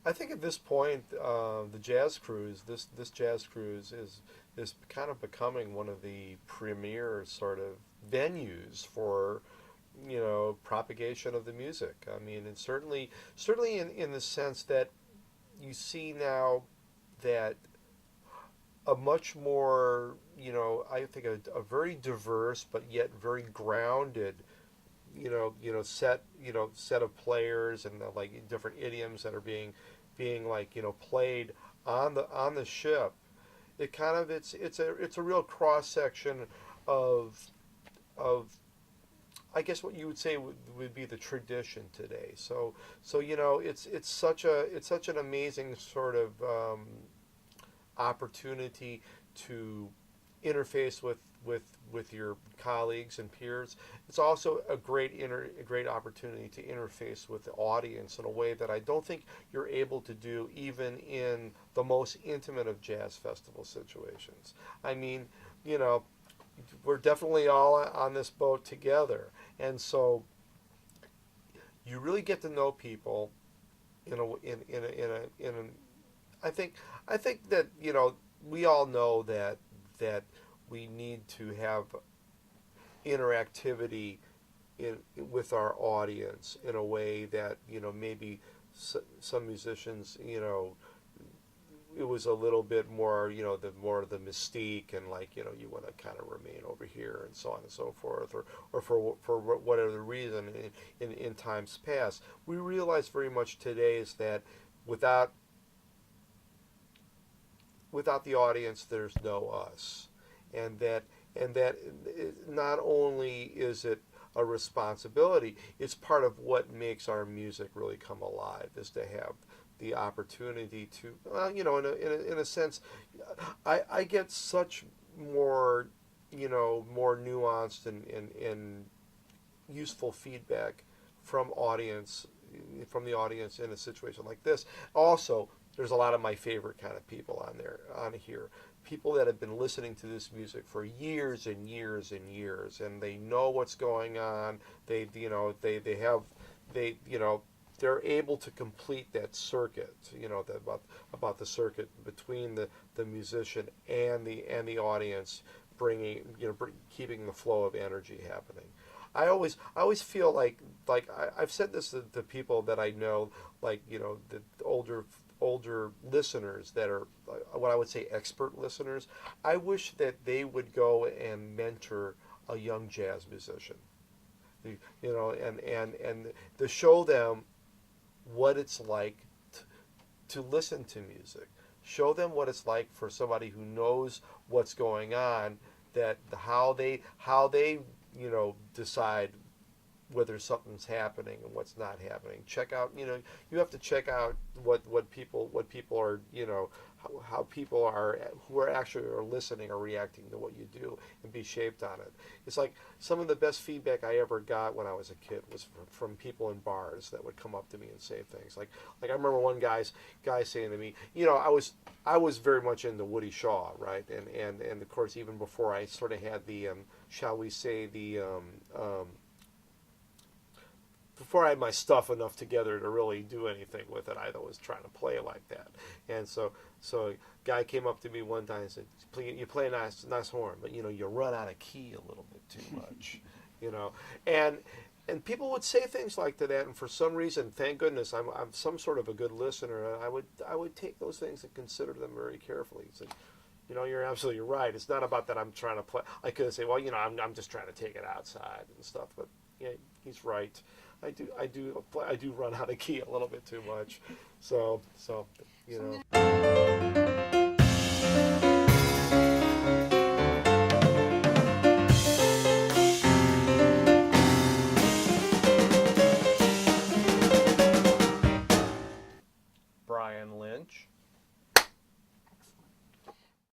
I think at this point, the jazz cruise, this jazz cruise is kind of becoming one of the premier sort of venues for, propagation of the music. I mean, and certainly in the sense that you see now that a much more, I think a very diverse but yet very grounded, set of players and like different idioms that are being like played on the ship. It kind of it's a real cross section of of I guess what you would say would be the tradition today. So it's such an amazing sort of opportunity to interface with your colleagues and peers. It's also a great opportunity to interface with the audience in a way that I don't think you're able to do even in the most intimate of jazz festival situations. I mean, we're definitely all on this boat together, and so you really get to know people in a in a I think that we all know that we need to have interactivity with our audience in a way that maybe some musicians it was a little bit more the mystique and like you want to kind of remain over here and so on and so forth, or for whatever reason in times past. We realize very much today is that without the audience there's no us, and that not only is it a responsibility, it's part of what makes our music really come alive, is to have the opportunity to, in a sense, I get such more, more nuanced and useful feedback from the audience in a situation like this. Also, there's a lot of my favorite kind of people on here. People that have been listening to this music for years and years and years, and they know what's going on. They're able to complete that circuit, about the circuit between the musician and the audience, keeping the flow of energy happening. I always feel like I've said this to people that I know, like the older listeners that are what I would say expert listeners. I wish that they would go and mentor a young jazz musician, and to show them what it's like to listen to music. Show them what it's like for somebody who knows what's going on, that how they decide whether something's happening and what's not happening. Check out, you have to check out what people are, how people are who are actually are listening or reacting to what you do, and be shaped on it. It's like some of the best feedback I ever got when I was a kid was from people in bars that would come up to me and say things like I remember one guy saying to me, I was very much into Woody Shaw, right, and of course even before I sort of had the shall we say the before I had my stuff enough together to really do anything with it, I was trying to play like that. And so a guy came up to me one time and said, "You play a nice horn, but you run out of key a little bit too much," And people would say things like that, and for some reason, thank goodness, I'm some sort of a good listener. I would take those things and consider them very carefully. It's like, you're absolutely right. It's not about that I'm trying to play. I could say, well, I'm just trying to take it outside and stuff, but yeah, he's right. I do run out of key a little bit too much, so.